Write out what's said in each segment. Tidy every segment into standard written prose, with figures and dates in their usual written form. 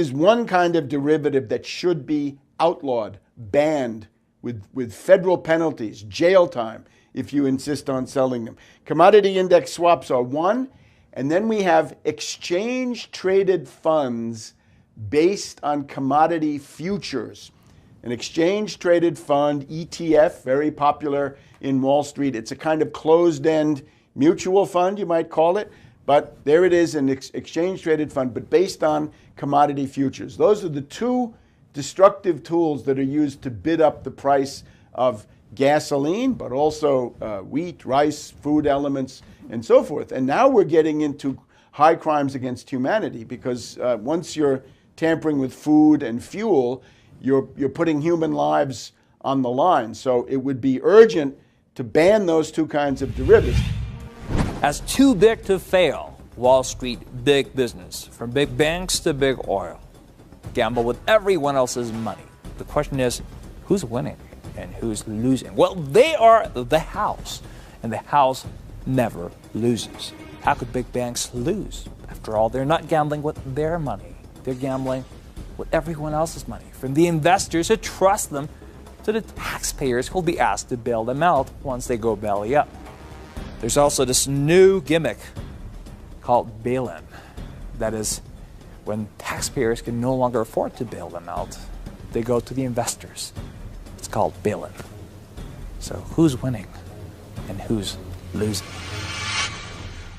is one kind of derivative that should be outlawed, banned, with federal penalties, jail time, if you insist on selling them. Commodity index swaps are one, and then we have exchange-traded funds based on commodity futures. An exchange-traded fund, ETF, very popular in Wall Street. It's a kind of closed-end mutual fund, you might call it, but there it is, an exchange-traded fund, but based on commodity futures. Those are the two destructive tools that are used to bid up the price of gasoline, but also wheat, rice, food elements, and so forth. And now we're getting into high crimes against humanity, because once you're tampering with food and fuel, you're putting human lives on the line. So it would be urgent to ban those two kinds of derivatives. As too big to fail, Wall Street big business, from big banks to big oil, gamble with everyone else's money. The question is, who's winning and who's losing? Well, they are the house, and the house never loses. How could big banks lose? After all, they're not gambling with their money. They're gambling with everyone else's money, from the investors who trust them to the taxpayers who'll be asked to bail them out once they go belly up. There's also this new gimmick called bail-in. That is, when taxpayers can no longer afford to bail them out, they go to the investors. It's called bail-in. So who's winning and who's losing?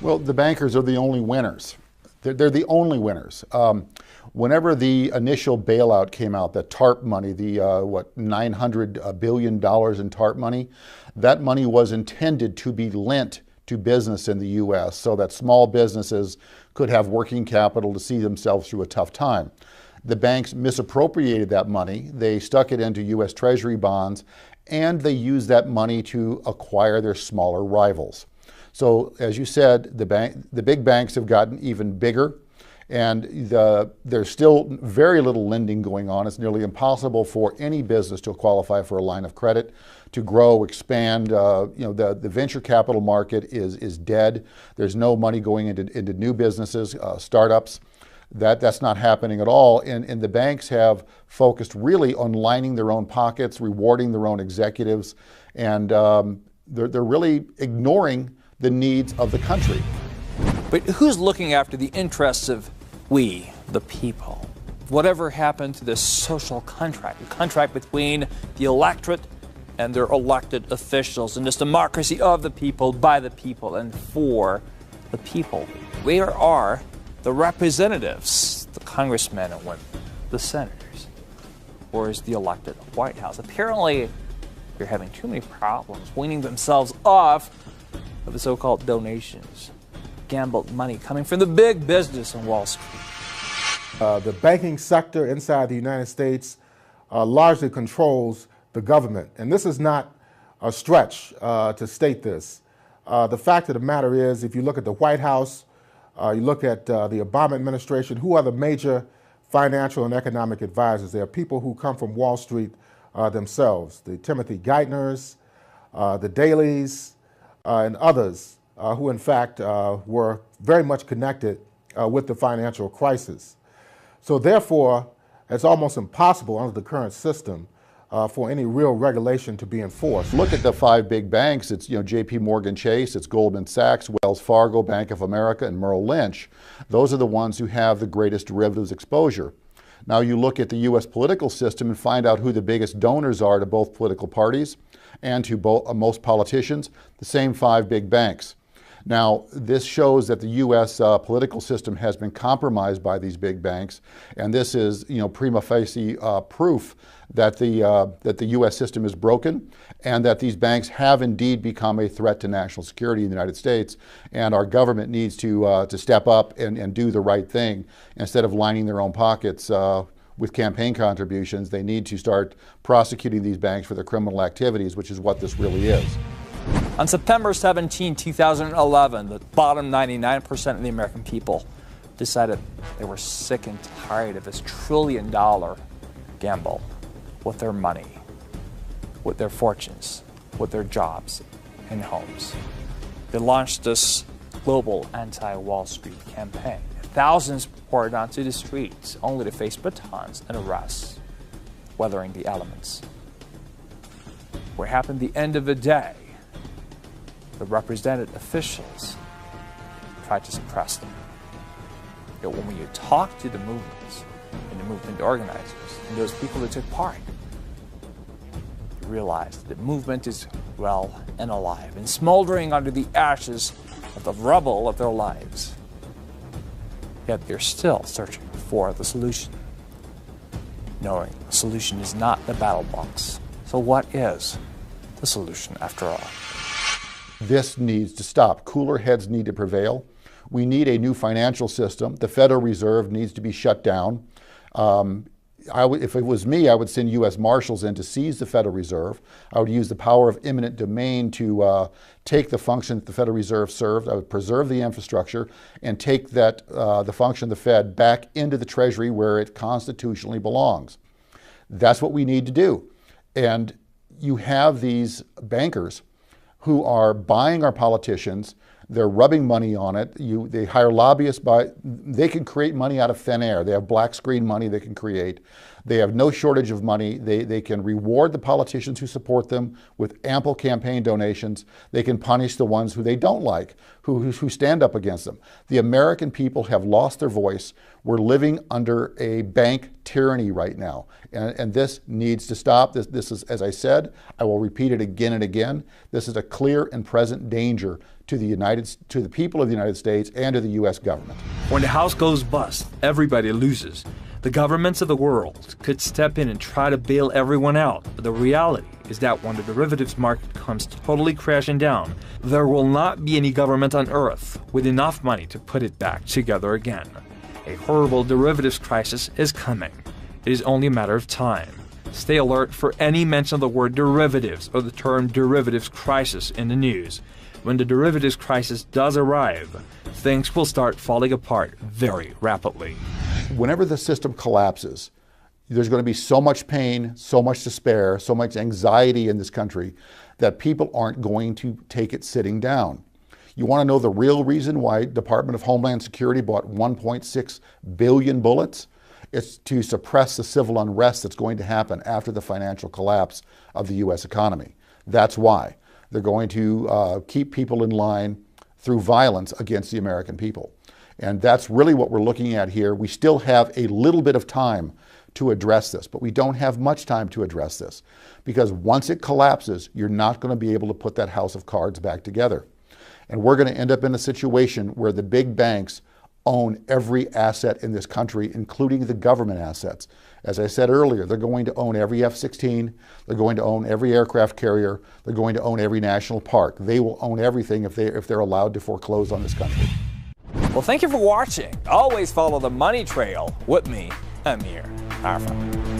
Well, the bankers are the only winners. They're the only winners. Whenever the initial bailout came out, the TARP money, the $900 billion in TARP money, that money was intended to be lent to business in the U.S. so that small businesses could have working capital to see themselves through a tough time. The banks misappropriated that money. They stuck it into U.S. Treasury bonds, and they used that money to acquire their smaller rivals. So, as you said, the big banks have gotten even bigger, and there's still very little lending going on. It's nearly impossible for any business to qualify for a line of credit, to grow, expand. The venture capital market is dead. There's no money going into new businesses, startups. That's not happening at all. And the banks have focused really on lining their own pockets, rewarding their own executives, and they're really ignoring the needs of the country. But who's looking after the interests of we, the people? Whatever happened to this social contract, the contract between the electorate and their elected officials in this democracy of the people, by the people, and for the people? Where are the representatives, the congressmen and women, the senators? Or is the elected White House? Apparently, they're having too many problems weaning themselves off of the so-called donations, gambled money coming from the big business on Wall Street. The banking sector inside the United States largely controls the government. And this is not a stretch to state this. The fact of the matter is, if you look at the White House, you look at the Obama administration, who are the major financial and economic advisors? They are people who come from Wall Street themselves. The Timothy Geithners, the Daleys, and others who in fact were very much connected with the financial crisis. So therefore, it's almost impossible under the current system for any real regulation to be enforced. Look at the five big banks. It's J.P. Morgan Chase, it's Goldman Sachs, Wells Fargo, Bank of America, and Merrill Lynch. Those are the ones who have the greatest derivatives exposure. Now you look at the U.S. political system and find out who the biggest donors are to both political parties and to most politicians, the same five big banks. Now, this shows that the U.S. Political system has been compromised by these big banks, and this is, prima facie proof that the U.S. system is broken, and that these banks have indeed become a threat to national security in the United States. And our government needs to step up and do the right thing instead of lining their own pockets with campaign contributions. They need to start prosecuting these banks for their criminal activities, which is what this really is. On September 17, 2011, the bottom 99% of the American people decided they were sick and tired of this $1 trillion gamble with their money, with their fortunes, with their jobs and homes. They launched this global anti-Wall Street campaign. thousands poured onto the streets only to face batons and arrests, weathering the elements. What happened at the end of the day? The represented officials tried to suppress them. Yet when you talk to the movements and the movement organizers and those people that took part, you realize that the movement is well and alive and smoldering under the ashes of the rubble of their lives. Yet they're still searching for the solution, knowing the solution is not the battle box. So what is the solution after all? This needs to stop. Cooler heads need to prevail. We need a new financial system. The Federal Reserve needs to be shut down. If it was me, I would send U.S. Marshals in to seize the Federal Reserve. I would use the power of eminent domain to take the function that the Federal Reserve served. I would preserve the infrastructure and take that the function of the Fed back into the Treasury where it constitutionally belongs. That's what we need to do. And you have these bankers who are buying our politicians. They're rubbing money on it. They hire lobbyists they can create money out of thin air. They have black screen money they can create. They have no shortage of money. They can reward the politicians who support them with ample campaign donations. They can punish the ones who they don't like, who stand up against them. The American people have lost their voice. We're living under a bank tyranny right now. And this needs to stop. This is, as I said, I will repeat it again and again. This is a clear and present danger to the people of the United States and to the U.S. government. When the house goes bust, everybody loses. The governments of the world could step in and try to bail everyone out. But the reality is that when the derivatives market comes totally crashing down, there will not be any government on earth with enough money to put it back together again. A horrible derivatives crisis is coming. It is only a matter of time. Stay alert for any mention of the word derivatives or the term derivatives crisis in the news. When the derivatives crisis does arrive, things will start falling apart very rapidly. Whenever the system collapses, there's going to be so much pain, so much despair, so much anxiety in this country that people aren't going to take it sitting down. You want to know the real reason why Department of Homeland Security bought 1.6 billion bullets? It's to suppress the civil unrest that's going to happen after the financial collapse of the U.S. economy. That's why. They're going to keep people in line through violence against the American people. And that's really what we're looking at here. We still have a little bit of time to address this, but we don't have much time to address this because once it collapses, you're not going to be able to put that house of cards back together. And we're going to end up in a situation where the big banks own every asset in this country, including the government assets. As I said earlier, they're going to own every F-16, they're going to own every aircraft carrier, they're going to own every national park. They will own everything if they're allowed to foreclose on this country. Well, thank you for watching. Always follow the money trail with me, Amir Arfa.